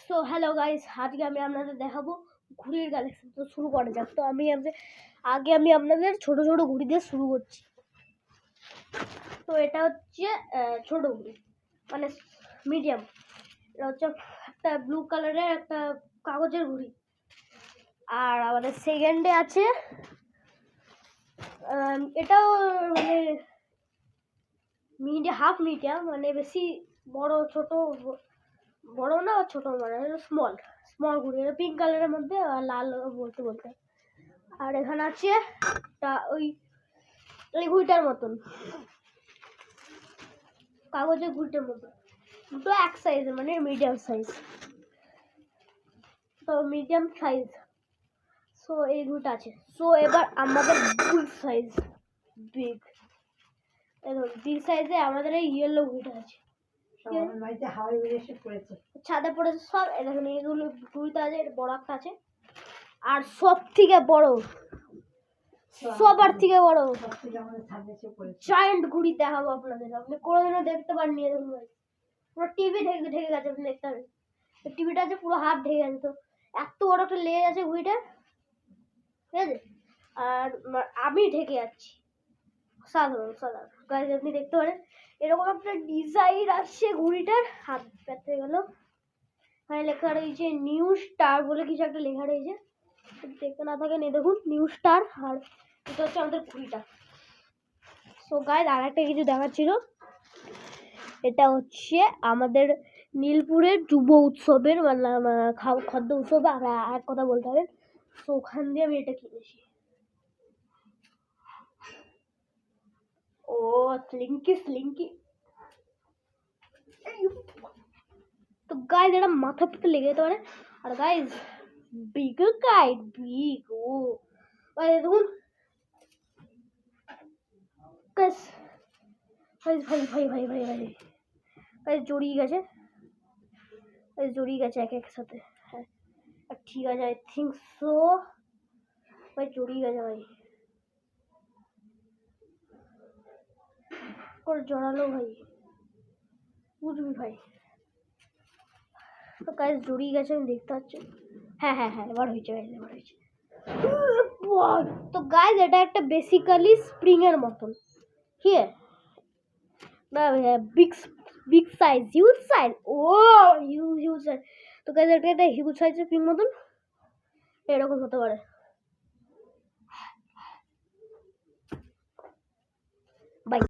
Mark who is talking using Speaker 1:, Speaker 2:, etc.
Speaker 1: So hello guys, আজকে আমি আপনাদের দেখাবো ঘুড়ির কালেকশন। তো শুরু করা যাক। তো আমি আপনাদের ছোট ছোট ঘুড়ি দিয়ে শুরু করছি। তো এটা হচ্ছে ছোট ঘুড়ি, মানে মিডিয়াম। এটা হচ্ছে একটা ব্লু কালারের একটা কাগজের ঘুড়ি। আর আমাদের সেকেন্ডে আছে এটাও মানে হাফ মিডিয়াম, মানে বেশি বড় ছোট বড় না, ছোট মানে স্মল স্মল ঘুড়ি, পিঙ্ক কালারের মধ্যে আর লাল বলতে বলতে। আর এখানে আছে ওই ঘুড়িটার মতন, কাগজের ঘুড়িটার মতন, দুটো এক সাইজ, মানে মিডিয়াম সাইজ। তো মিডিয়াম সাইজ, সো এই ঘুড়িটা আছে। সো এবার আমাদের বিগ সাইজ, বিগ সাইজে আমাদের এই ইয়েলো ঘুড়িটা আছে। ছাদে পড়েছে সব। এখানে এগুলো ঘুড়িটা আছে, বড় একটা আছে। আর সব থেকে বড়, সবার থেকে বড় জায়ান্ট ঘুড়ি দেখাবো আপনাদের। আপনি কোনোদিনও দেখতে পারেননি এরকম। পুরো টিভি ঢেকে গেছে, আপনি দেখতে পারেন। টিভিটা আছে পুরো হাত ঢেকে গেছে। তো এত বড় একটা লেজ আছে ঘুড়িটার, ঠিক আছে। আর আমি ঢেকে যাচ্ছি, সাধারণ গাইজ আপনি দেখতে পারেন। এরকম একটা ডিজাইন আসছে ঘুড়িটার। হাত ব্যথা গেল। এখানে লেখা রয়েছে নিউ স্টার বলে কিছু একটা লেখা রয়েছে, দেখতে না থাকেন এই দেখুন নিউ স্টার। আর এটা হচ্ছে আমাদের ঘুড়িটা। সো গাইজ আর একটা কিছু দেখাচ্ছিল, এটা হচ্ছে আমাদের নীলপুরের যুব উৎসবের মানে খাদ্য উৎসবে আর এক কথা বলতে হবে। তো ওখান দিয়ে আমি এটা কিনেছি। ও স্লিঙ্কি। তো গাইজ এটা মাথা পিতে লেগে যেতে পারে। আর গাইজ বিগ কাইট, বিগ, ও দেখুন গাইজ, ভাই জড়িয়ে গেছে, এক এক সাথে। হ্যাঁ ঠিক আছে, আই থিঙ্ক সো ভাই জড়িয়ে গেছে ভাই, করে জড়ালো ভাই, বুঝবি ভাই। তো গাইজ জড়িয়ে গেছে, আমি দেখতে পাচ্ছি। হ্যাঁ এবার হয়েছে গাইজ, এবার হয়েছে। তো গাইজ এটা একটা বেসিক্যালি স্প্রিং এর মতন, ঠিক আছে না, বিগ সাইজ, হিউজ সাইজ, ও হিউজ সাইজ। তো গাইজ এটা একটা হিউজ সাইজের স্প্রিং মতন এরকম হতে পারে।